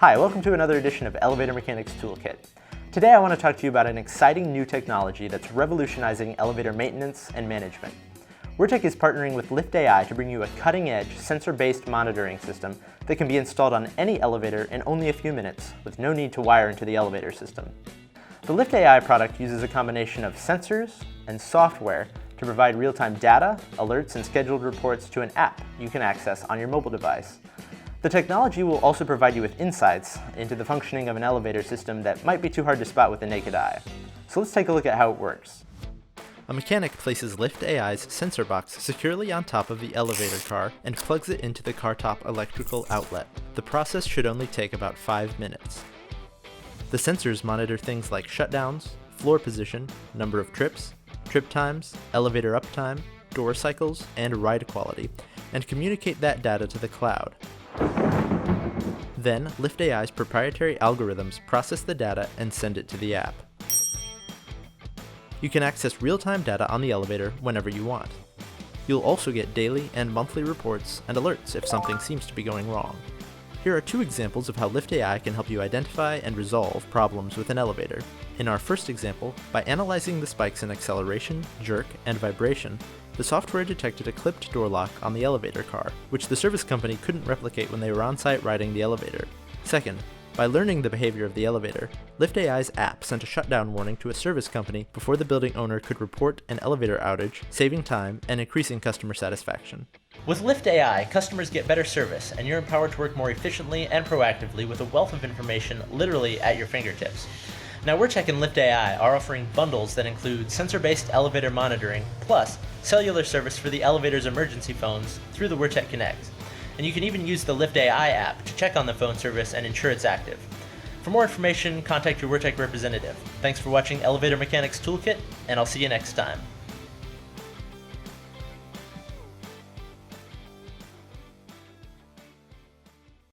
Hi, welcome to another edition of Elevator Mechanics Toolkit. Today I want to talk to you about an exciting new technology that's revolutionizing elevator maintenance and management. Wurtec is partnering with LiftAI to bring you a cutting-edge, sensor-based monitoring system that can be installed on any elevator in only a few minutes, with no need to wire into the elevator system. The LiftAI product uses a combination of sensors and software to provide real-time data, alerts, and scheduled reports to an app you can access on your mobile device. The technology will also provide you with insights into the functioning of an elevator system that might be too hard to spot with the naked eye. So let's take a look at how it works. A mechanic places LiftAI's sensor box securely on top of the elevator car and plugs it into the car top electrical outlet. The process should only take about 5 minutes. The sensors monitor things like shutdowns, floor position, number of trips, trip times, elevator uptime, door cycles, and ride quality, and communicate that data to the cloud. Then, LiftAI's proprietary algorithms process the data and send it to the app. You can access real-time data on the elevator whenever you want. You'll also get daily and monthly reports and alerts if something seems to be going wrong. Here are 2 examples of how LiftAI can help you identify and resolve problems with an elevator. In our first example, by analyzing the spikes in acceleration, jerk, and vibration, the software detected a clipped door lock on the elevator car, which the service company couldn't replicate when they were on site riding the elevator. Second, by learning the behavior of the elevator, LiftAI's app sent a shutdown warning to a service company before the building owner could report an elevator outage, saving time and increasing customer satisfaction. With LiftAI, customers get better service, and you're empowered to work more efficiently and proactively with a wealth of information literally at your fingertips. Now, Wurtec and LiftAI are offering bundles that include sensor-based elevator monitoring, plus cellular service for the elevator's emergency phones through the Wurtec Connect. And you can even use the LiftAI app to check on the phone service and ensure it's active. For more information, contact your Wurtec representative. Thanks for watching Elevator Mechanics Toolkit, and I'll see you next time.